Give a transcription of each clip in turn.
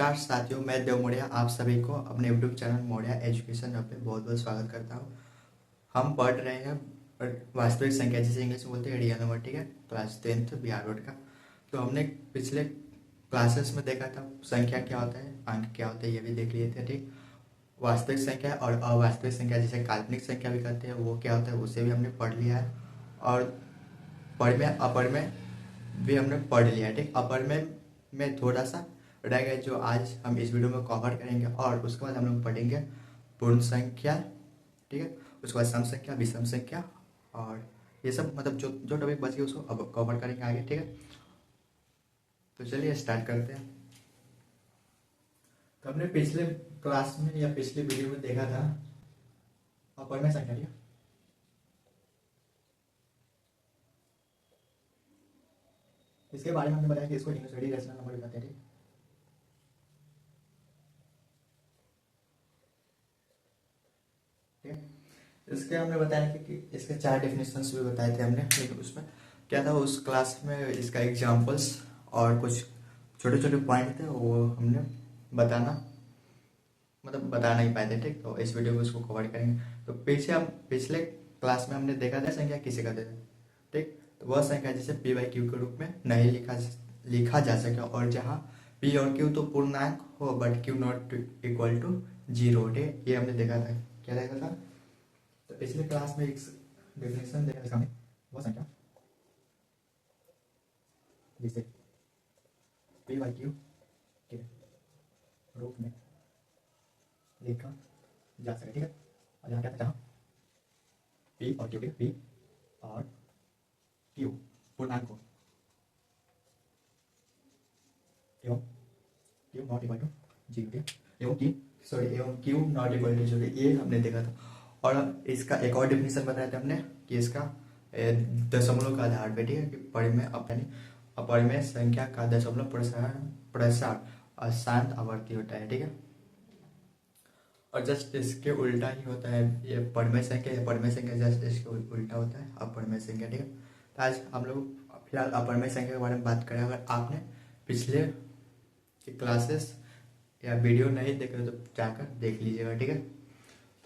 नमस्कार साथियों, मैं देव मौर्य आप सभी को अपने YouTube channel Maurya education hub पे बहुत बहुत स्वागत करता हूँ। हम पढ़ रहे हैं वास्तविक संख्या, जिसे इंग्लिश में बोलते हैं रियल नंबर, ठीक है। क्लास 10th बिहार बोर्ड का। तो हमने पिछले क्लासेस में देखा था संख्या क्या होता है, अंक क्या होता है, ये भी देख लिए थे, ठीक। वास्तविक संख्या और अवास्तविक संख्या, जिसे काल्पनिक संख्या भी कहते हैं, वो क्या होता है उसे भी हमने पढ़ लिया है। और पढ़ में अपर में भी हमने पढ़ लिया है, ठीक। अपर में थोड़ा सा रह गया जो आज हम इस वीडियो में कवर करेंगे, और उसके बाद हम लोग पढ़ेंगे पूर्ण संख्या, ठीक है। उसके बाद सम संख्या, विषम संख्या, और ये सब मतलब जो जो टॉपिक बच गए उसको अब कवर करेंगे आगे, ठीक है। तो चलिए स्टार्ट करते हैं। तो हमने पिछले क्लास में या पिछले वीडियो में देखा था अपर में संख्या, ठीक है। इसके बारे में हमने बताया कि इसको यूनिवर्सिटी रेशनल नंबर कहते हैं, ठीक। इसके हमने बताया कि इसके 4 डेफिनेशंस भी बताए थे हमने, लेकिन उसमें क्या था उस क्लास में इसका एग्जांपल्स और कुछ छोटे छोटे पॉइंट थे वो हमने बता नहीं पाए थे, ठीक। तो इस वीडियो में उसको कवर करेंगे। तो पीछे हम पिछले क्लास में हमने देखा था संख्या किसे कहते थे, ठीक। तो वह संख्या जिसे पी बाई क्यू के रूप में नहीं लिखा जा सके, और जहाँ पी और क्यू तो पूर्णांक हो but Q not equal to 0, ठीक। ये हमने देखा था, क्या देखा था। तो पिछले क्लास में एक डेफिनेशन देखा था हमने, वो संख्या जिसे पी बाई क्यू के रूप में लिखा जा सके, ठीक है। और यहाँ क्या था, जहाँ पी और क्यू के पी और क्यू पूर्णांक हो एवं क्यू नॉट इक्वल टू 0, एवं क्यू नॉट इक्वल टू 0, ये हमने देखा था। और इसका एक और डेफिनेशन बताया था हमने कि इसका दशमलव का आधार पे, ठीक है, कि परिमेय संख्या का दशमलव प्रसार अशांत आवर्ती होता है, ठीक है। और जस्ट इसके उल्टा ही होता है ये परिमेय संख्या जस्ट इसके उल्टा होता है अपरिमेय संख्या, ठीक है। तो आज हम लोग फिलहाल अपरिमेय संख्या के बारे में बात करें। अगर आपने पिछले क्लासेस या वीडियो नहीं देखे तो जाकर देख लीजिएगा, ठीक है।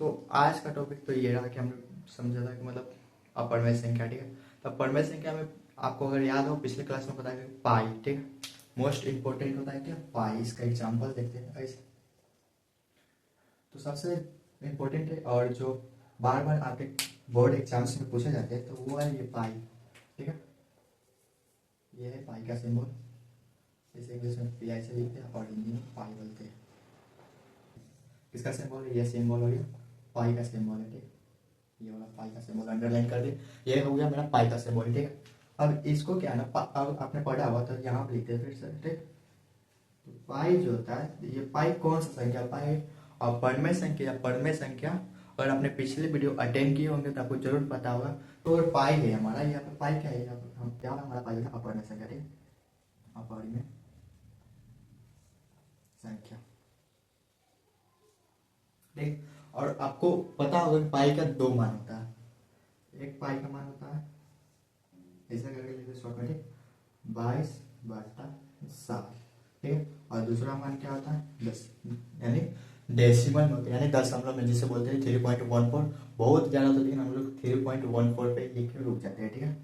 तो आज का टॉपिक तो ये रहा कि हमने समझा था कि मतलब अपरिमेय संख्या, ठीक है। तो अपरिमेय संख्या में आपको अगर याद हो पिछले क्लास में बताया पाई, ठीक है, मोस्ट इंपॉर्टेंट होता है क्या पाई। इसका एग्जाम्पल देखते हैं ऐसे। तो सबसे इम्पोर्टेंट है और जो बार बार आपके बोर्ड एग्जाम्स में पूछे जाते हैं तो वो है ये पाई, ठीक है। ये है पाई का सिंबल, इसे इंग्लिश में पी आई से लिखते हैं और हिंदी में पाई बोलते हैं। किसका सिंबल है, ये सिंबल हो गया पाई का सिंबल है, ठीक। ये वाला पाई का सिंबल अंडरलाइन कर दे, ये हो गया मेरा पाई का सिंबल, ठीक है। अब इसको क्या है ना, अब आपने पढ़ा हुआ तो यहाँ पे लिखते हैं फिर से, ठीक। तो पाई जो होता है, ये पाई कौन सा संख्या, पाई अपरिमेय संख्या या परिमेय संख्या। अगर आपने पिछले वीडियो अटेंड किए होंगे तो आपको जरूर पता होगा। तो पाई है हमारा, यहाँ पे पाई क्या है, यहाँ पे हम क्या हमारा पाई है अपरिमेय संख्या, ठीक। अपरिमेय संख्या, ठीक। और आपको पता होगा कि पाई का 2 मान होता है। एक पाई का मान होता है ऐसा करके लिखते शॉर्ट में, ठीक, 22/7, ठीक है। और दूसरा मान क्या होता है 10, यानी डेसिमल में होता है, यानी दशमलव में, जिसे बोलते हैं 3.14। बहुत ज्यादा तो लेकिन हम लोग 3.14 पे लिख के रुक जाते हैं, ठीक है।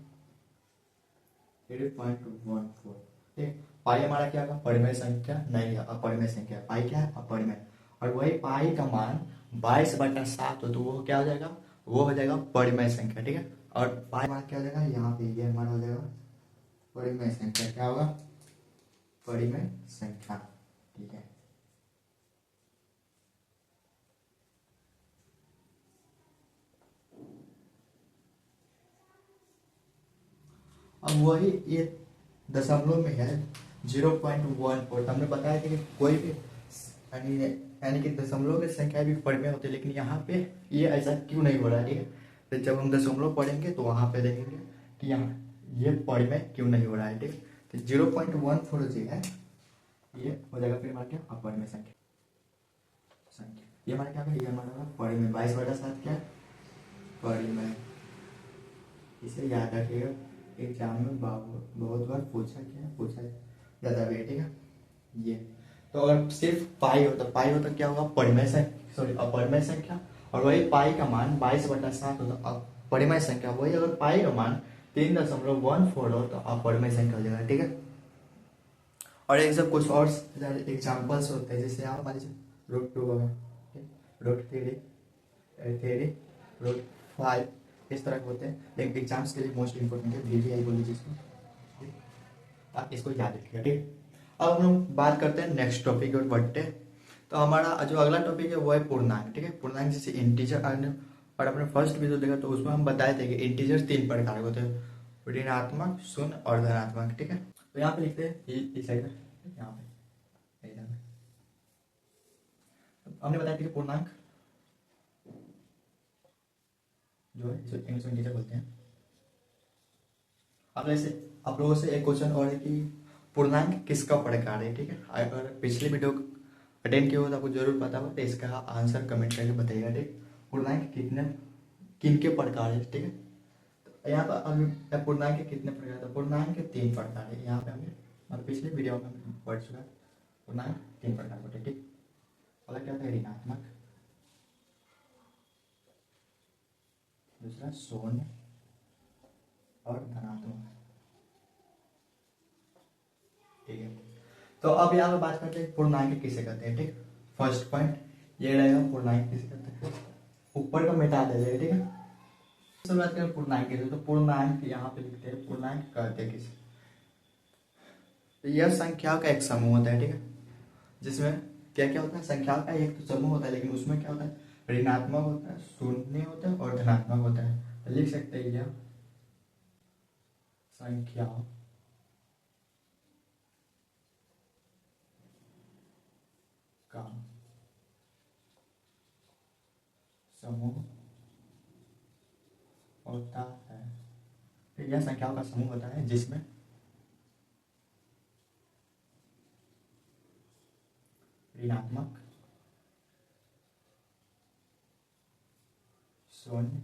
3.14, ठीक। पाई हमारा क्या होगा, परिमेय संख्या नहीं है, अपरिमेय संख्या। पाई क्या है, अपरिमेय। और वही पाई का मान 22/7 हो तो वो क्या हो जाएगा, वो हो जाएगा परिमेय संख्या, ठीक है। और पाई हमारा क्या हो जाएगा, यहाँ पे ये हमारा हो जाएगा परिमेय संख्या। क्या होगा, परिमेय संख्या, ठीक है। अब वही ये दशमलव में है 0.14। हमने बताया कि कोई भी यानी कि दशमलव की संख्या भी परिमेय होती है, लेकिन यहाँ पे ये ऐसा क्यों नहीं हो रहा है, ठीक है। तो जब हम दशमलव पढ़ेंगे तो वहां पे देखेंगे कि यहाँ ये परिमेय क्यों नहीं हो रहा है, ठीक। तो 0.14 जो है ये हो जाएगा फिर हमारा क्या, अपरिमेय संख्या। ये हमारा क्या है, ये हमारा परिमेय। 22/7 क्या है, परिमेय। इसे याद रखिएगा, एग्जाम में बहुत बार पूछा जाता है, ठीक है। ये तो अगर सिर्फ पाई होता क्या होगा, परिमेय संख्या, सॉरी अपरिमेय संख्या, और वही पाई का मान 22/7 होता अपरिमेय संख्या। वही अगर पाई का मान 3.14 हो तो अपरिमेय संख्या हो जाएगा, ठीक है। और एक सब कुछ और एग्जाम्पल्स होते हैं, जैसे यहाँ मान लीजिए √2 वगैरह, √3, 3, √5, इस तरह के होते हैं। लेकिन एग्जाम्स के लिए मोस्ट इंपोर्टेंट है VVI बोल लीजिए इसको, आप इसको याद रखिएगा, ठीक। अब हम लोग बात करते हैं नेक्स्ट टॉपिक और बढ़ते। तो हमारा जो अगला टॉपिक है वो है पूर्णांक, ठीक है। पूर्णांक जैसे इंटीजर, और अपने फर्स्ट वीडियो देखा तो उसमें हम बताए थे कि इंटीजर 3 प्रकार के होते हैं, ऋणात्मक, शून्य और धनात्मक, ठीक है। तो यहाँ पे लिखते हैं इस साइड में, यहाँ पे इधर में हमने बताया था कि पूर्णांक जो है इसे इंग्लिश में इंटीजर बोलते हैं। अब ऐसे आप लोगों से एक क्वेश्चन और है कि पूर्णांक किसका प्रकार है, ठीक है। अगर पिछले वीडियो अटेंड किया हो तो आपको जरूर पता हो, तो इसका आंसर कमेंट करके बताइएगा, ठीक। पूर्णांक किनके प्रकार है, ठीक है। तो यहाँ पर पूर्णांक के कितने प्रकार है, पूर्णांक के 3 प्रकार है। यहाँ पे हमें पिछले वीडियो में पढ़ चुका है, पूर्णांक 3 प्रकार होते हैं, ठीक। पहला क्या था, ऋणात्मक, दूसरा शून्य और धनात्मक, ठीक है। तो अब यहाँ पे बात करते हैं पूर्णांक किसे कहते हैं, ठीक। फर्स्ट पॉइंट ये रहेगा, पूर्णांक किसे कहते हैं, ऊपर का मिटा दीजिएगा, ठीक है। तो बात करें पूर्णांक की, तो पूर्णांक यहाँ पे लिखते हैं, पूर्णांक कहते हैं किसे, तो यह संख्याओं का एक समूह होता है, ठीक है, जिसमें क्या क्या होता है, संख्याओं का एक तो समूह होता है, लेकिन उसमें क्या होता है, ऋणात्मक होता है, शून्य होता है और धनात्मक होता है। तो लिख सकते हैं यह संख्याओं का समूह होता है, तो यह संख्याओं का समूह होता है जिसमें ऋणात्मक, शून्य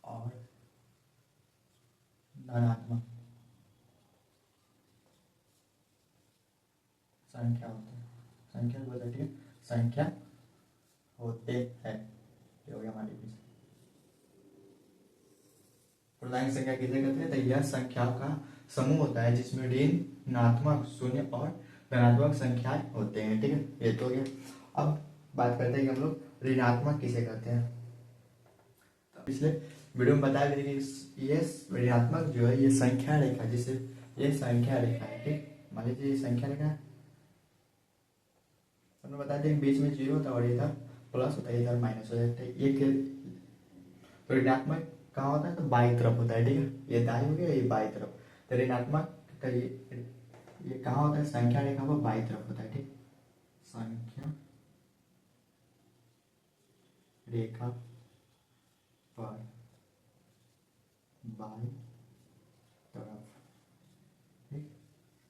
और धनात्मक संख्या होते हैं, संख्या बोलते हैं, संख्या होते हैं, ये हो गया हमारे बीच। पूर्णांक संख्या किसे कहते हैं, तो यह संख्याओं का समूह होता है जिसमें ऋणात्मक, शून्य और धनात्मक संख्याएं होते हैं, ठीक है। ये तो गया। अब बात करते हैं कि हम लोग ऋणात्मक किसे कहते हैं। तो पिछले वीडियो में बताया गया कि ये ऋणात्मक जो है ये संख्या रेखा, जिसे ये संख्या रेखा है, ठीक। मान लीजिए ये संख्या रेखा है, हमने बताया था बीच में 0 होता है और इधर प्लस होता है, इधर माइनस हो जाता है। ये तो ऋणात्मक कहाँ होता है, तो बाई तरफ होता है, ठीक है। ये दाई हो गया, ये बाई तरफ। तो ऋणात्मक का ये कहाँ होता है, संख्या रेखा पर बाई तरफ होता है, ठीक। संख्या रेखा पर बाई तरफ, ठीक।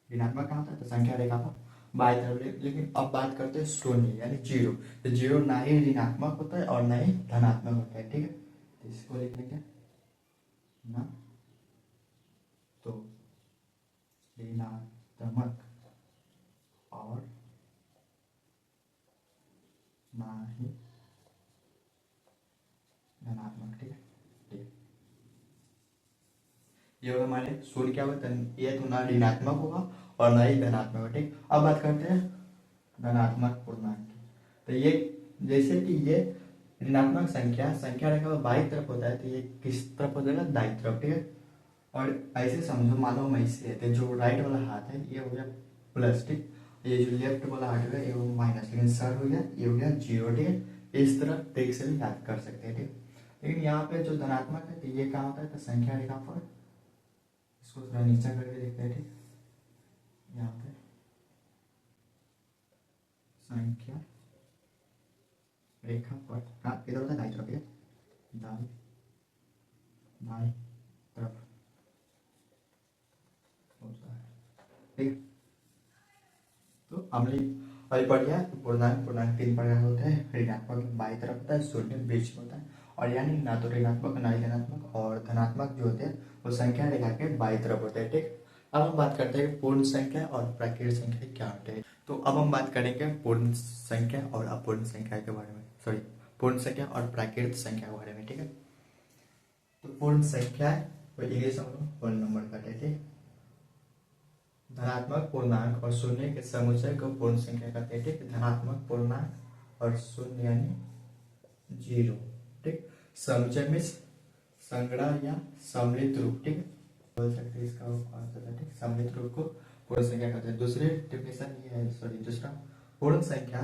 ऋणात्मक कहाँ होता है, तो संख्या रेखा पर बाई तरफ। लेकिन अब बात करते हैं शून्य यानी 0। तो 0 ना ही ऋणात्मक होता है और ना ही धनात्मक होता है, ठीक है। तो इसको लिख लेंगे ना तो ऋणात्मक और ना ही धनात्मक, ठीक है, ठीक है। ये हमारे शून्य क्या होता है, ये तो ना ऋणात्मक होगा और ना ही धनात्मक होगा, ठीक। अब बात करते हैं धनात्मक पूर्णांक की। तो ये जैसे कि ये ऋणात्मक संख्या रेखा बाई तरफ होता है, तो ये किस तरफ हो जाएगा, दाई तरफ, ठीक है। और ऐसे समझो, मानो हम ऐसे है, तो जो राइट वाला हाथ है ये हो गया प्लस, ठीक। ये जो लेफ्ट वाला हाथ है ये हो माइनस, लेकिन सर हो गया, ये हो गया 0, ठीक है। इस तरह ट्रिक से भी याद कर सकते हैं, ठीक। लेकिन यहाँ पे जो धनात्मक है तो ये कहाँ होता है, तो संख्या रेखा पर, इसको थोड़ा नीचा करके देखते हैं, ठीक। यहाँ पे संख्या रेखा पर इधर होता है दाई तरफ, दाई दाई तरफ होता है, ठीक। तो हमने अभी पढ़ लिया पूर्णांक 3 प्रकार होते हैं, ऋणात्मक बाई तरफ होता है, शून्य बीच में होता है, और यानी ना तो ऋणात्मक ना ही धनात्मक, और धनात्मक जो होते हैं वो संख्या रेखा के बाई तरफ होते हैं, ठीक। अब हम बात करते हैं पूर्ण संख्या और प्राकृत संख्या क्या होते हैं। तो अब हम बात करेंगे पूर्ण संख्या और अपूर्ण संख्या के बारे में, सॉरी पूर्ण संख्या और प्राकृत संख्या के बारे में, ठीक है। तो पूर्ण संख्या को इंग्लिश में हम लोग होल नंबर कहते हैं, ठीक। धनात्मक पूर्णांक और शून्य के समुच्चय को पूर्ण संख्या कहते हैं, ठीक। धनात्मक पूर्णांक और शून्य यानी जीरो, ठीक। समुच्चय में संगड़ा या सम्मिलित रूप, ठीक बोल सकते हैं इसका आंसर, ठीक। सम्मिलित रूप को पूर्ण संख्या कहते हैं। दूसरी डेफिनेशन ये है, सॉरी दूसरा, पूर्ण संख्या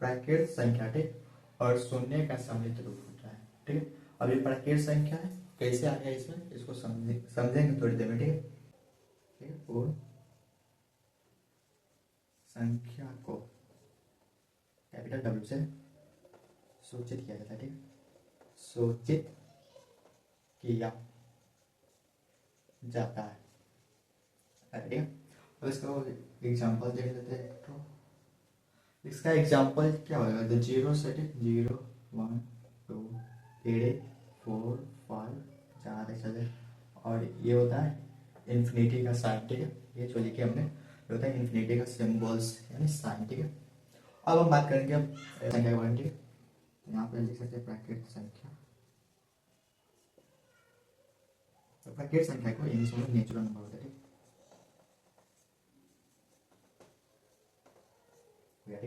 प्राकृत संख्या, ठीक, और शून्य का सम्मिलित रूप होता है, ठीक है। अब ये प्राकृत संख्या है, कैसे आ गया इसमें, इसको समझेंगे थोड़ी देर में, ठीक है। पूर्ण संख्या को कैपिटल डब्ल्यू से सूचित किया जाता है, ठीक, सूचित किया जाता है, ठीक है। अब इसका एग्जाम्पल देख लेते हैं। तो इसका एग्जाम्पल क्या होगा, तो जीरो से, ठीक, 0 1 2 3 4 5 4 चले, और ये होता है इन्फिनिटी का साइन, ठीक है। ये जो लिखे हमने ये होता है इन्फिनिटी का सिंबल्स यानी साइन, ठीक है। अब हम बात करेंगे अब संख्या के बारे में, ठीक है। यहाँ पे लिख सकते हैं प्राकृत संख्या। तो प्राकृत संख्या को इंग्लिश में नेचुरल नंबर होता है, ठीक।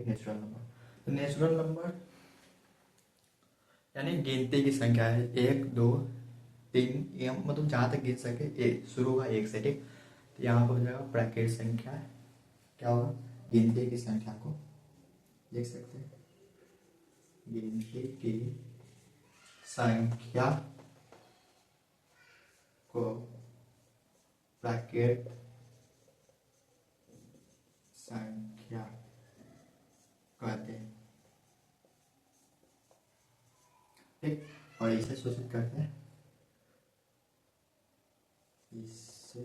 नेचुरल नंबर, तो नेचुरल नंबर यानी गिनती की संख्या है, 1 2 3, मतलब जहां तक गिन सके, एक शुरू होगा 1 से, ठीक। तो यहाँ पर हो जाएगा प्राकृत संख्या, क्या होगा, गिनती की संख्या को लिख सकते हैं, गिनती की संख्या को प्राकृत संख्या कहते हैं, ठीक। और इसे सूचित करते हैं, इससे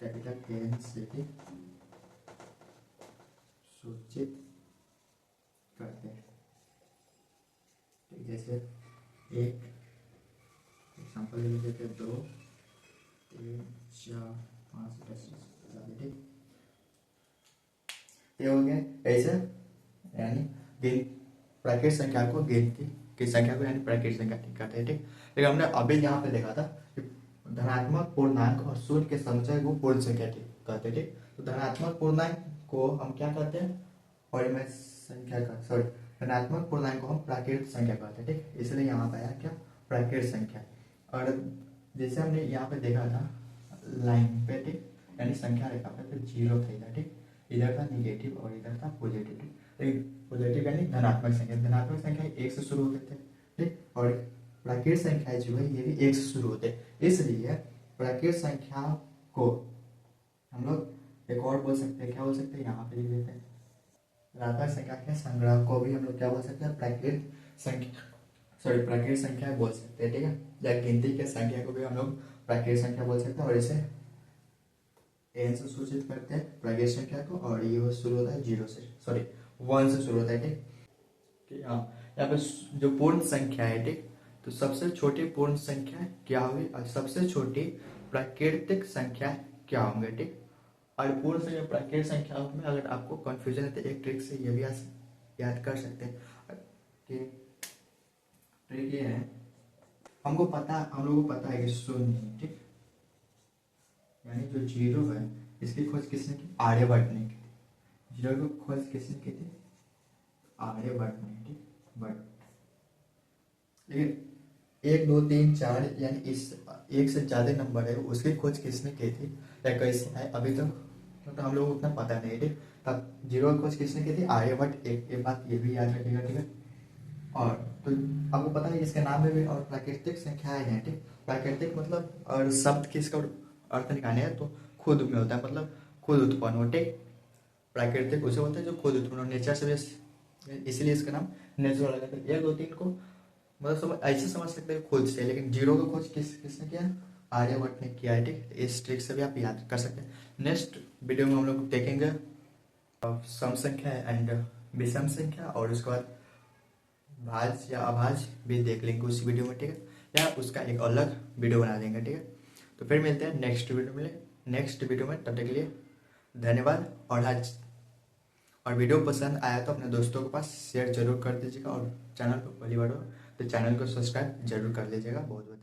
कैपिटल एन से, ठीक, सूचित करते हैं, ठीक। जैसे एक एग्जाम्पल ले लेते हैं, 2 3 4 5 10, ठीक। ये हो गया ऐसे, यानी प्राकृत संख्या को गिनती की संख्या को यानी प्राकृत संख्या कहते हैं, ठीक। लेकिन हमने अभी यहाँ पे देखा था कि धनात्मक पूर्णांक और शून्य के समुच्चय को पूर्ण संख्या कहते हैं, ठीक। तो धनात्मक पूर्णांक को हम क्या कहते हैं, और मैं संख्या का, सॉरी धनात्मक पूर्णांक को हम प्राकृत संख्या कहते हैं, ठीक। इसलिए यहाँ पे आया क्या, प्राकृत संख्या। और जैसे हमने यहाँ पे देखा था लाइन पे, ठीक, यानी संख्या रेखा पे, तो 0 था, ठीक। इधर था निगेटिव और इधर था पॉजिटिव, ठीक। पॉजिटिव यानी धनात्मक संख्या, धनात्मक संख्या 1 से शुरू होते थे, ठीक। और प्राकृत संख्या जो है ये भी 1 से शुरू होते हैं, इसलिए प्राकृत संख्या को हम लोग एक और बोल सकते हैं, क्या बोल सकते हैं, यहाँ पे लिख देते हैं, ऋणात्मक संख्या के संग्रह को भी हम लोग क्या बोल सकते हैं, प्राकृत संख्या, सॉरी प्राकृत संख्या बोल सकते हैं, ठीक है। या गिनती के संख्या को भी हम लोग प्राकृत संख्या बोल सकते हैं, और इसे एन से सूचित करते हैं प्राकृत संख्या को, और ये शुरू होता है 0 से, सॉरी 1 से शुरू होता है, ठीक। यहाँ पे जो पूर्ण संख्या है, ठीक, तो सबसे छोटी पूर्ण संख्या क्या होगी और सबसे छोटी प्राकृतिक संख्या क्या होंगे, ठीक। और पूर्ण संख्या प्राकृतिक संख्या में अगर आपको कंफ्यूजन है तो एक ट्रिक से ये भी याद कर सकते हैं कि ट्रिक ये है, हम लोगों को पता है कि शून्य, ठीक, यानी जो 0 है इसकी खोज किसने की, आर्यभट्ट ने की। 0 की खोज किसने की थी, आर्यभट्ट ने, ठीक, बट लेकिन 1 2 3 4 यानी इस एक से ज्यादा नंबर है उसकी खोज किसने की थी या कैसे है अभी तक तो हम लोग को उतना पता नहीं, ठीक। तब 0 की खोज किसने की थी, आर्यभट्ट। एक ये बात ये भी याद रखिएगा, ठीक है। और तो आपको पता है इसके नाम में भी और प्राकृतिक संख्याएं हैं, ठीक। प्राकृतिक मतलब और शब्द की इसका अर्थ निकालने है तो खुद में होता है, मतलब खुद उत्पन्न हो, ठीक। प्राकृतिक उसे होता है जो खुद उत्पन्न हो, नेचर से, इसीलिए इसका नाम नेचुरल लगा था। 1 2 3 को मतलब ऐसे समझ सकते हैं खुद से, लेकिन 0 की खोज किसने किया, आर्यभट्ट ने किया है, ठीक। इस ट्रिक से भी आप याद कर सकते हैं। नेक्स्ट वीडियो में हम लोग देखेंगे सम संख्या एंड विषम संख्या, और उसके बाद भाज्य या अभाज्य भी देख लेंगे उसी वीडियो में, ठीक है, या उसका एक अलग वीडियो बना देंगे, ठीक है। तो फिर मिलते हैं नेक्स्ट वीडियो में। नेक्स्ट वीडियो में। तब तक के लिए धन्यवाद। और वीडियो पसंद आया तो अपने दोस्तों के पास शेयर जरूर कर दीजिएगा, और चैनल पर पहली बार हो तो चैनल को सब्सक्राइब जरूर कर लीजिएगा। बहुत बहुत